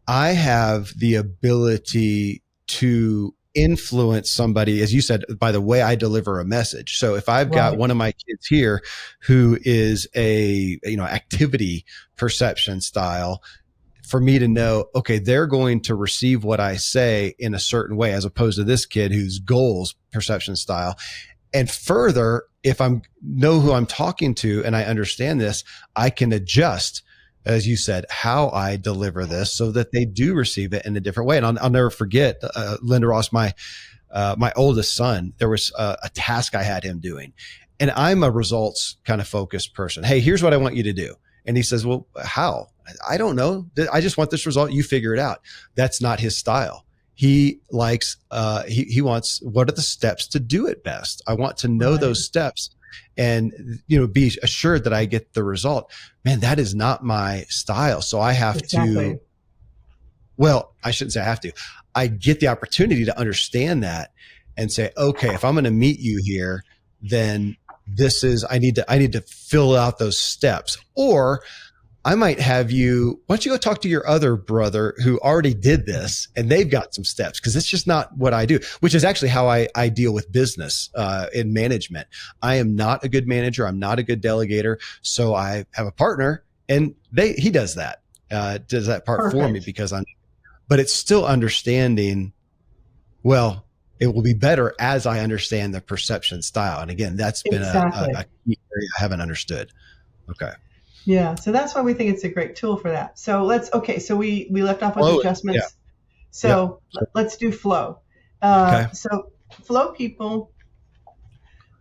I have the ability to influence somebody, as you said, by the way I deliver a message. So if I've got one of my kids here who is a, activity perception style, for me to know, okay, they're going to receive what I say in a certain way, as opposed to this kid whose goals perception style. And further, if I know who I'm talking to and I understand this, I can adjust, as you said, how I deliver this so that they do receive it in a different way. And I'll never forget, Lynda-Ross, my my oldest son, there was a task I had him doing, and I'm a results kind of focused person. Hey, here's what I want you to do. And he says, well, how? I don't know. I just want this result. You figure it out. That's not his style. He likes, he wants, what are the steps to do it best? I want to know those steps and, be assured that I get the result. Man, that is not my style. So I have to, well, I shouldn't say I have to. I get the opportunity to understand that and say, okay, if I'm going to meet you here, then this is, I need to fill out those steps. Or I might have you, why don't you go talk to your other brother who already did this and they've got some steps, because it's just not what I do, which is actually how I deal with business in management. I am not a good manager. I'm not a good delegator. So I have a partner and he does that, part for me because but it's still understanding, well, it will be better as I understand the perception style. And again, that's been a key area I haven't understood. Okay. Yeah. So that's why we think it's a great tool for that. So so we left off with adjustments. Yeah. So let's do flow. Okay. So flow people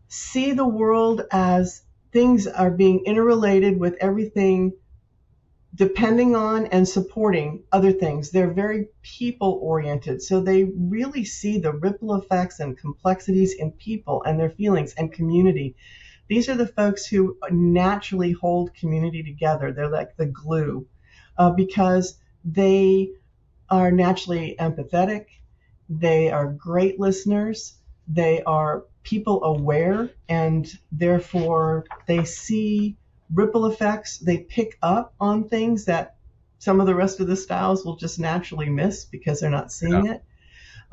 see the world as things are being interrelated with everything, depending on and supporting other things. They're very people oriented. So they really see the ripple effects and complexities in people and their feelings and community. These are the folks who naturally hold community together. They're like the glue because they are naturally empathetic. They are great listeners. They are people aware, and therefore they see ripple effects. They pick up on things that some of the rest of the styles will just naturally miss because they're not seeing it.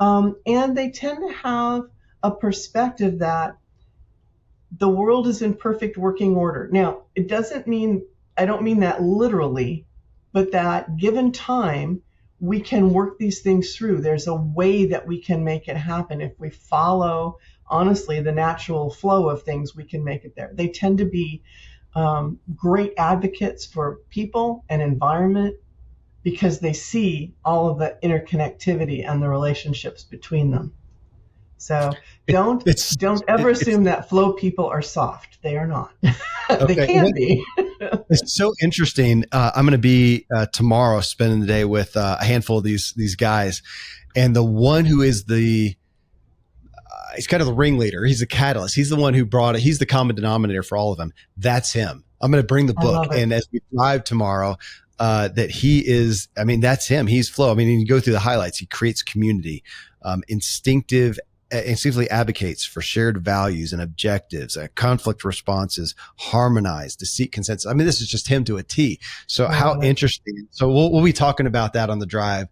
And they tend to have a perspective that the world is in perfect working order. Now, it doesn't mean, I don't mean that literally, but that given time, we can work these things through. There's a way that we can make it happen. If we follow, honestly, the natural flow of things, we can make it there. They tend to be great advocates for people and environment because they see all of the interconnectivity and the relationships between them. So don't ever assume that flow people are soft. They are not. They can be. It's so interesting. I'm going to be tomorrow spending the day with a handful of these guys, and the one who is he's kind of the ringleader. He's the catalyst. He's the one who brought it. He's the common denominator for all of them. That's him. I'm going to bring the book, and as we drive tomorrow, that he is. I mean, that's him. He's flow. I mean, you go through the highlights. He creates community, instinctively advocates for shared values and objectives, conflict responses, harmonize, deceit, consensus. I mean, this is just him to a T. So how interesting. So we'll be talking about that on the drive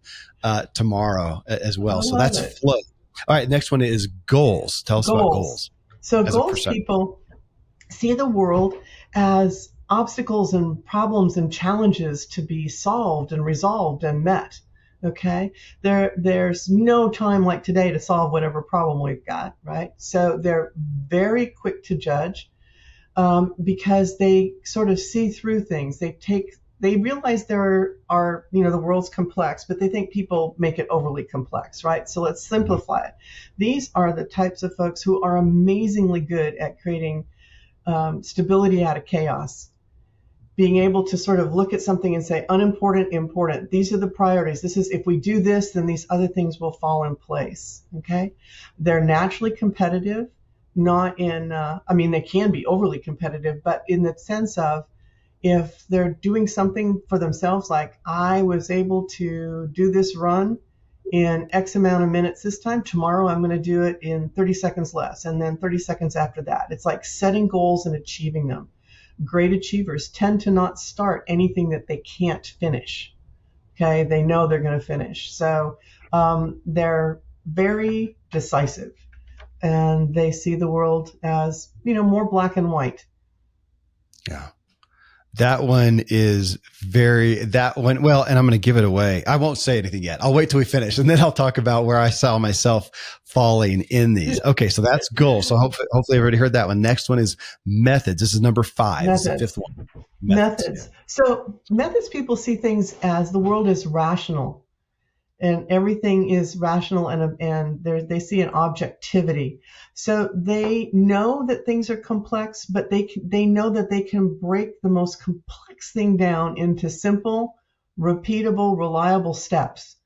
tomorrow as well. So that's flow. All right. Next one is goals. Tell us about goals. So goals people see the world as obstacles and problems and challenges to be solved and resolved and met. Okay, there's no time like today to solve whatever problem we've got, right? So they're very quick to judge because they sort of see through things. They realize there are, the world's complex, but they think people make it overly complex, right? So let's simplify it. These are the types of folks who are amazingly good at creating stability out of chaos. Being able to sort of look at something and say, unimportant, important. These are the priorities. If we do this, then these other things will fall in place. Okay. They're naturally competitive, not in, they can be overly competitive, but in the sense of if they're doing something for themselves, like I was able to do this run in X amount of minutes this time, tomorrow I'm going to do it in 30 seconds less. And then 30 seconds after that. It's like setting goals and achieving them. Great achievers tend to not start anything that they can't finish. Okay, they know they're going to finish. So they're very decisive, and they see the world as more black and white. Yeah. That one is well, and I'm going to give it away. I won't say anything yet. I'll wait till we finish, and then I'll talk about where I saw myself falling in these. Okay. So that's goal. So hopefully everybody heard that one. Next one is methods. This is number 5. This is the 5th one. Methods. So methods people see things as the world is rational. and everything is rational, and they see an objectivity. So they know that things are complex, but they know that they can break the most complex thing down into simple, repeatable, reliable steps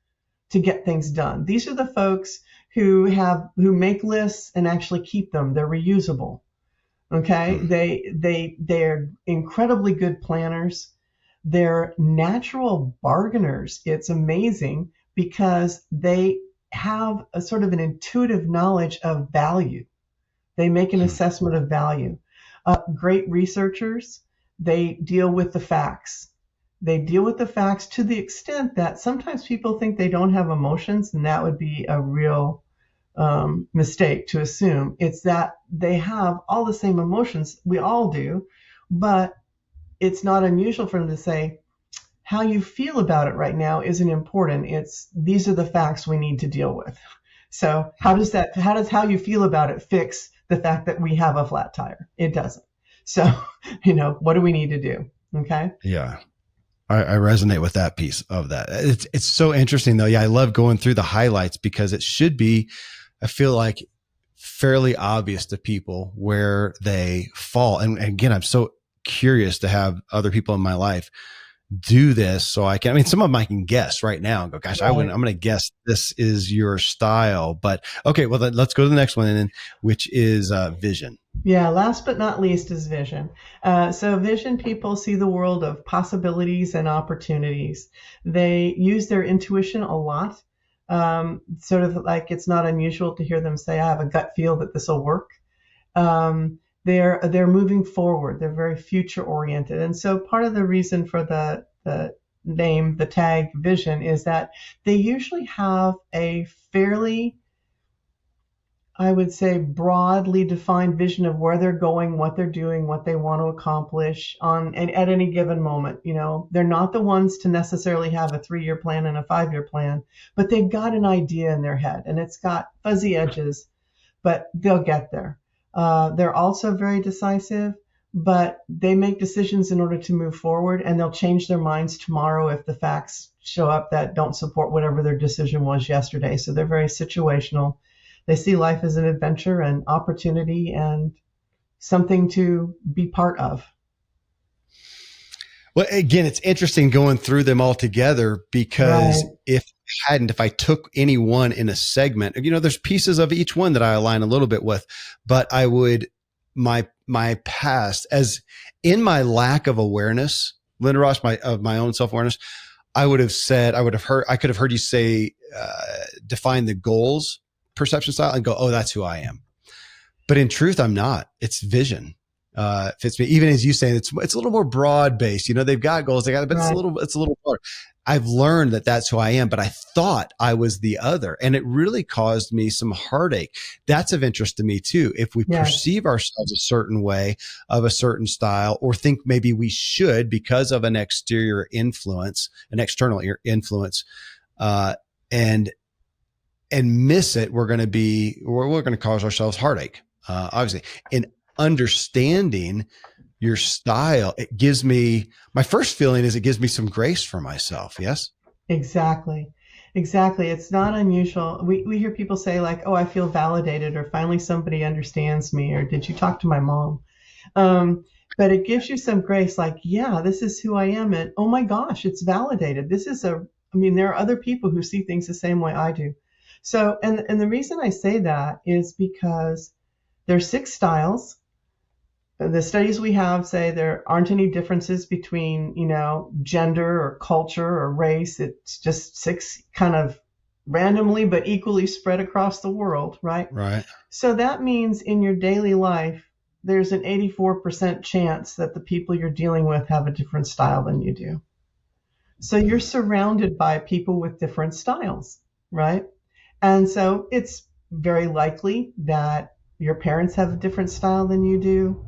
to get things done. These are the folks who make lists and actually keep them. They're reusable. Okay, Hmm. they're incredibly good planners. They're natural bargainers. It's amazing because they have a sort of an intuitive knowledge of value. They make an Hmm. assessment of value. Great researchers. They deal with the facts. They deal with the facts to the extent that sometimes people think they don't have emotions, and that would be a real mistake to assume. It's that they have all the same emotions. We all do, but it's not unusual for them to say, how you feel about it right now isn't important. It's these are the facts we need to deal with. So how does how you feel about it fix the fact that we have a flat tire? It doesn't. So, what do we need to do? Okay. Yeah. I resonate with that piece of that. It's so interesting though. Yeah, I love going through the highlights because it should be, I feel like, fairly obvious to people where they fall. And again, I'm so curious to have other people in my life do this so I can, I mean, some of them I can guess right now and go, gosh, I'm Right. going to guess this is your style. But okay, well, then let's go to the next one, and then, which is vision. Yeah, last but not least is vision. So, vision people see the world of possibilities and opportunities. They use their intuition a lot. Sort of like it's not unusual to hear them say, I have a gut feel that this will work. They're moving forward. They're very future oriented. And so, part of the reason for the name, the tag vision, is that they usually have a fairly, I would say, broadly defined vision of where they're going, what they're doing, what they want to accomplish at any given moment. They're not the ones to necessarily have a 3-year plan and a 5-year plan, but they've got an idea in their head, and it's got fuzzy edges, but they'll get there. They're also very decisive, but they make decisions in order to move forward, and they'll change their minds tomorrow if the facts show up that don't support whatever their decision was yesterday. So they're very situational. They see life as an adventure and opportunity and something to be part of. Well, again, it's interesting going through them all together Right. because if I took any one in a segment, there's pieces of each one that I align a little bit with, but I would, my past, as in my lack of awareness, Lynda-Ross, of my own self-awareness, I could have heard you say, define the goals perception style and go, oh, that's who I am. But in truth, I'm not. It's vision. Fits me. Even as you say, it's a little more broad based. They've got goals, but Right. it's a little broader. I've learned that that's who I am, but I thought I was the other, and it really caused me some heartache. That's of interest to me too. If we Yes. perceive ourselves a certain way, of a certain style, or think maybe we should because of an external influence, and miss it, we're going to cause ourselves heartache. Obviously, in understanding your style, it gives me, my first feeling is it gives me some grace for myself. Yes. Exactly. Exactly. It's not unusual. We hear people say, like, oh, I feel validated, or finally somebody understands me, or did you talk to my mom? But it gives you some grace, like, yeah, this is who I am. And oh my gosh, it's validated. There are other people who see things the same way I do. So, and the reason I say that is because there's 6 styles. The studies we have say there aren't any differences between, gender or culture or race. It's just 6 kind of randomly but equally spread across the world, right? Right. So that means in your daily life, there's an 84% chance that the people you're dealing with have a different style than you do. So you're surrounded by people with different styles, right? And so it's very likely that your parents have a different style than you do.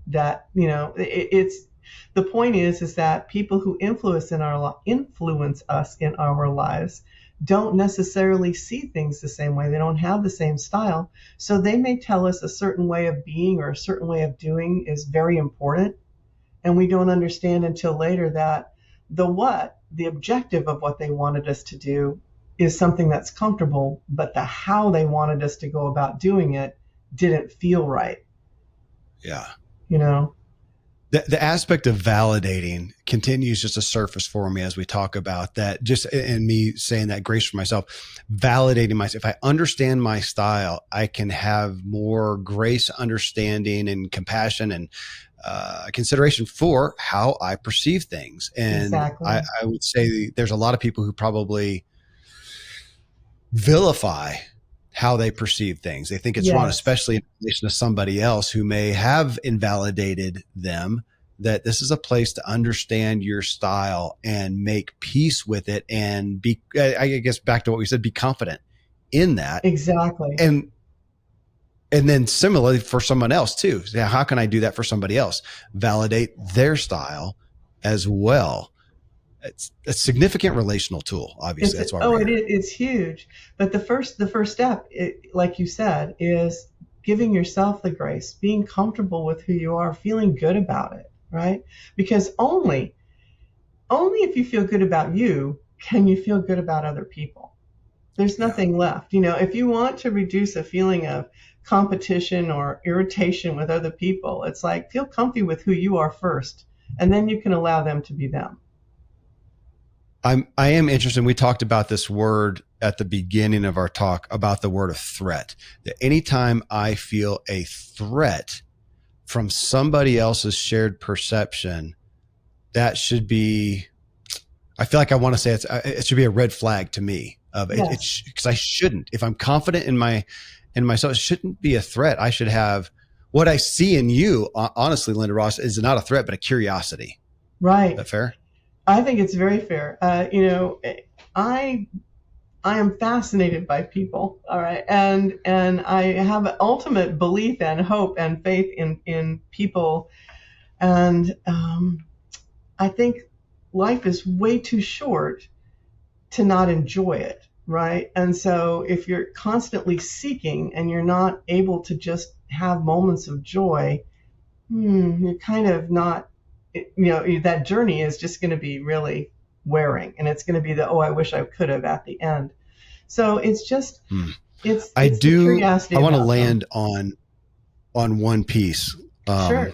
That, it's the point is that people who influence us in our lives don't necessarily see things the same way. They don't have the same style. So they may tell us a certain way of being or a certain way of doing is very important. And we don't understand until later that the objective of what they wanted us to do is something that's comfortable, but the how they wanted us to go about doing it didn't feel right, Yeah. you know? The aspect of validating continues just to surface for me as we talk about that, just and me saying that grace for myself, validating myself. If I understand my style, I can have more grace, understanding, and compassion and consideration for how I perceive things. And Exactly. I would say there's a lot of people who probably vilify how they perceive things. They think it's wrong, Yes, especially in relation to somebody else who may have invalidated them. That this is a place to understand your style and make peace with it, and be, I guess, back to what we said, be confident in that. exactly. And then similarly for someone else too. So how can I do that for somebody else? Validate their style as well. It's a significant relational tool. Obviously, It's that's why oh, we're it here. is, it's huge. But the first step, like you said, is giving yourself the grace, being comfortable with who you are, feeling good about it, right? Because only if you feel good about you can you feel good about other people. There's Yeah. nothing left. If you want to reduce a feeling of competition or irritation with other people, it's like feel comfy with who you are first, and then you can allow them to be them. I am interested. We talked about this word at the beginning of our talk about the word of threat. That anytime I feel a threat from somebody else's shared perception, that should be, I feel like I want to say it should be a red flag to me of it, Yes, because I shouldn't, if I'm confident in myself, it shouldn't be a threat. I should have what I see in you. Honestly, Lynda-Ross, is not a threat, but a curiosity. Is right. that fair? I think it's very fair. I I am fascinated by people. All right, and I have an ultimate belief and hope and faith in people, and I think life is way too short to not enjoy it. Right, and so if you're constantly seeking and you're not able to just have moments of joy, you're kind of not, that journey is just going to be really wearing, and it's going to be the, oh, I wish I could have at the end. So it's just, Hmm. it's the I curiosity want to about them. land on one piece. Sure.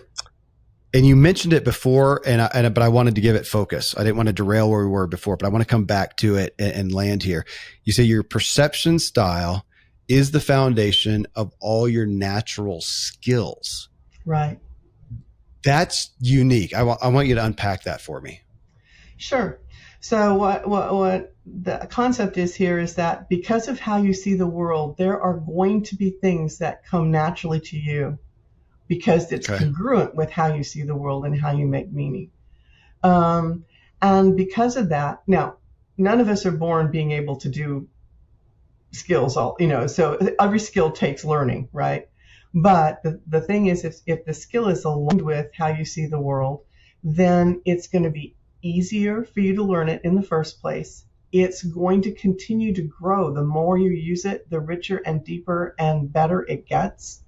And you mentioned it before, but I wanted to give it focus. I didn't want to derail where we were before, but I want to come back to it and land here. You say your perception style is the foundation of all your natural skills. Right. That's unique. I want you to unpack that for me. Sure. So what the concept is here is that because of how you see the world, there are going to be things that come naturally to you because it's Okay. congruent with how you see the world and how you make meaning. Um, and because of that, now none of us are born being able to do skills so every skill takes learning, right? But the thing is, if the skill is aligned with how you see the world, then it's going to be easier for you to learn it in the first place. It's going to continue to grow. The more you use it, the richer and deeper and better it gets,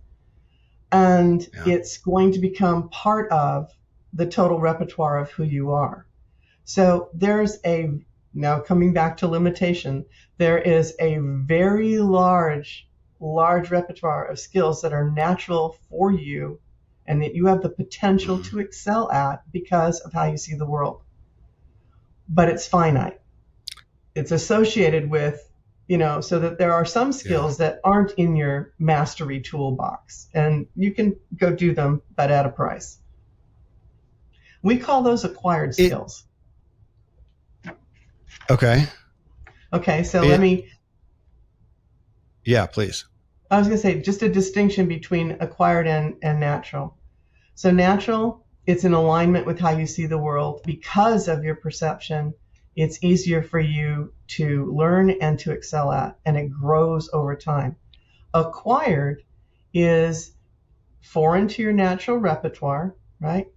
and Yeah. it's going to become part of the total repertoire of who you are. So now coming back to limitation, there is a very large repertoire of skills that are natural for you and that you have the potential Mhm. to excel at because of how you see the world. But it's finite. It's associated with, so that there are some Yeah. skills that aren't in your mastery toolbox and you can go do them, but at a price. We call those acquired It skills. okay. Okay, so It yeah, please. I was going to say just a distinction between acquired and natural. So, natural, it's in alignment with how you see the world because of your perception. It's easier for you to learn and to excel at, and it grows over time. Acquired is foreign to your natural repertoire, right?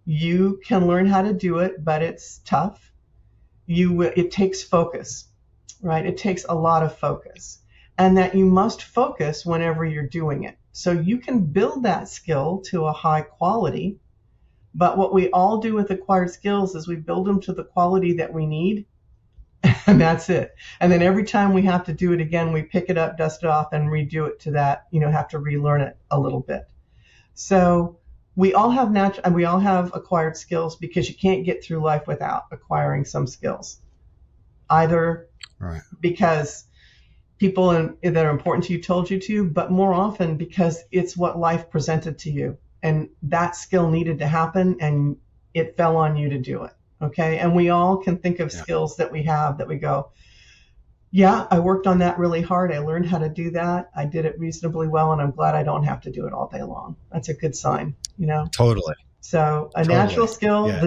You can learn how to do it, but it's tough. It takes focus, right? It takes a lot of focus, and that you must focus whenever you're doing it. So you can build that skill to a high quality, but what we all do with acquired skills is we build them to the quality that we need, And that's it. And then every time we have to do it again, we pick it up, dust it off, and redo it to that, have to relearn it a little bit. So we all have natural, and we all have acquired skills, because you can't get through life without acquiring some skills. Either Right. because people that are important to you told you to, but more often because it's what life presented to you. And that skill needed to happen, and it fell on you to do it. Okay. And we all can think of skills that we have that we go, yeah, I worked on that really hard. I learned how to do that. I did it reasonably well, and I'm glad I don't have to do it all day long. That's a good sign, Totally. So a natural skill, Yeah.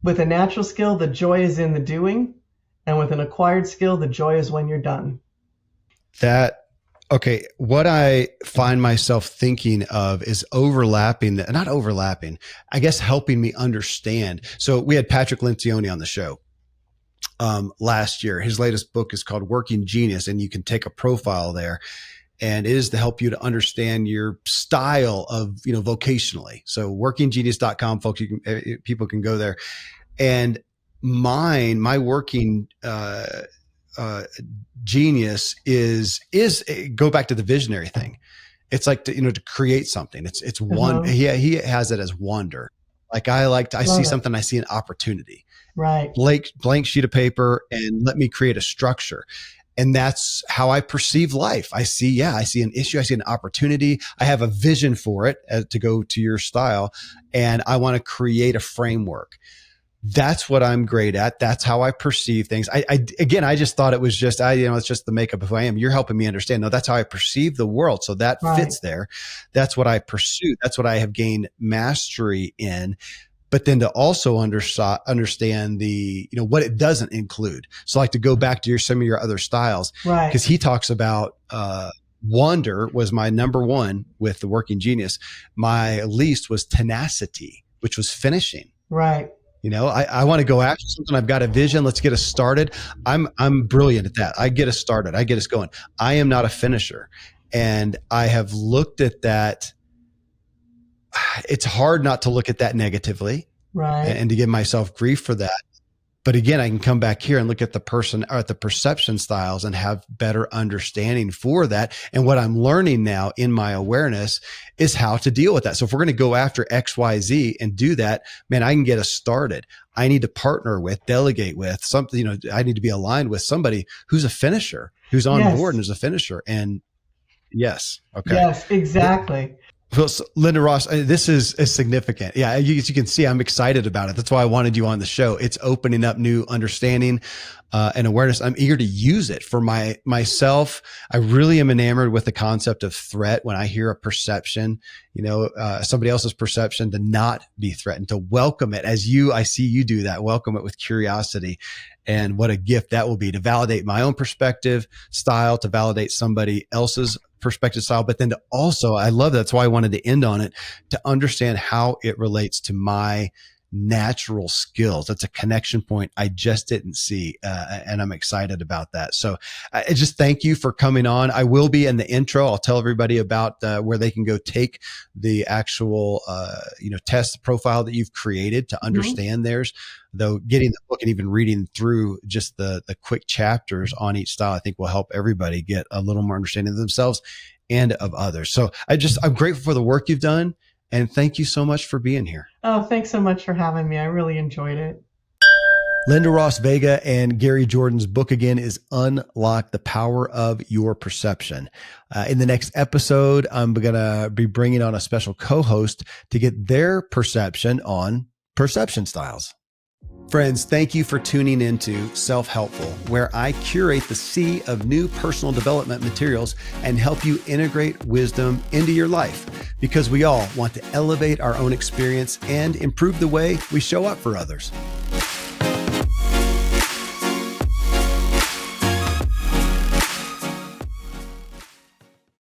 with a natural skill, the joy is in the doing. And with an acquired skill, the joy is when you're done. Okay. What I find myself thinking of is not overlapping, I guess helping me understand. So we had Patrick Lencioni on the show last year. His latest book is called Working Genius, and you can take a profile there, and it is to help you to understand your style of, vocationally. So workinggenius.com, folks, people can go there. And my working genius is go back to the visionary thing. It's like to create something. It's one. He has it as wonder. I see something, I see an opportunity. Right. Blank sheet of paper, and let me create a structure. And that's how I perceive life. I see an issue. I see an opportunity. I have a vision for it, to go to your style, and I want to create a framework. That's what I'm great at. That's how I perceive things. I just thought it was just, it's just the makeup of who I am. You're helping me understand. No, that's how I perceive the world. So that fits there. That's what I pursue. That's what I have gained mastery in. But then to also understand the, what it doesn't include. So to go back to some of your other styles, right? Because he talks about, wonder was my number one with the Working Genius. My least was tenacity, which was finishing. Right. I want to go after something. I've got a vision. Let's get us started. I'm brilliant at that. I get us started. I get us going. I am not a finisher. And I have looked at that. It's hard not to look at that negatively, right? And to give myself grief for that. But again, I can come back here and look at the person or at the perception styles and have better understanding for that. And what I'm learning now in my awareness is how to deal with that. So if we're going to go after X, Y, Z and do that, man, I can get us started. I need to partner with, delegate with something, I need to be aligned with somebody who's a finisher, who's on board and is a finisher. And yes. Okay. Yes, exactly. Well, Lynda-Ross, this is significant. Yeah, as you can see, I'm excited about it. That's why I wanted you on the show. It's opening up new understanding and awareness. I'm eager to use it for myself. I really am enamored with the concept of threat. When I hear a perception, somebody else's perception, to not be threatened, to welcome it I see you do that. Welcome it with curiosity. And what a gift that will be to validate my own perspective style, to validate somebody else's perspective style, but then to also, I love that. That's why I wanted to end on it, to understand how it relates to my natural skills. That's a connection point I just didn't see. And I'm excited about that. So I just thank you for coming on. I will be in the intro. I'll tell everybody about where they can go take the actual, test profile that you've created to understand theirs. Though getting the book and even reading through just the quick chapters on each style, I think will help everybody get a little more understanding of themselves and of others. So I'm grateful for the work you've done. And thank you so much for being here. Oh, thanks so much for having me. I really enjoyed it. Lynda-Ross Vega and Gary Jordan's book again is Unlock the Power of Your Perception. In the next episode, I'm going to be bringing on a special co-host to get their perception on perception styles. Friends, thank you for tuning into Self-Helpful, where I curate the sea of new personal development materials and help you integrate wisdom into your life, because we all want to elevate our own experience and improve the way we show up for others.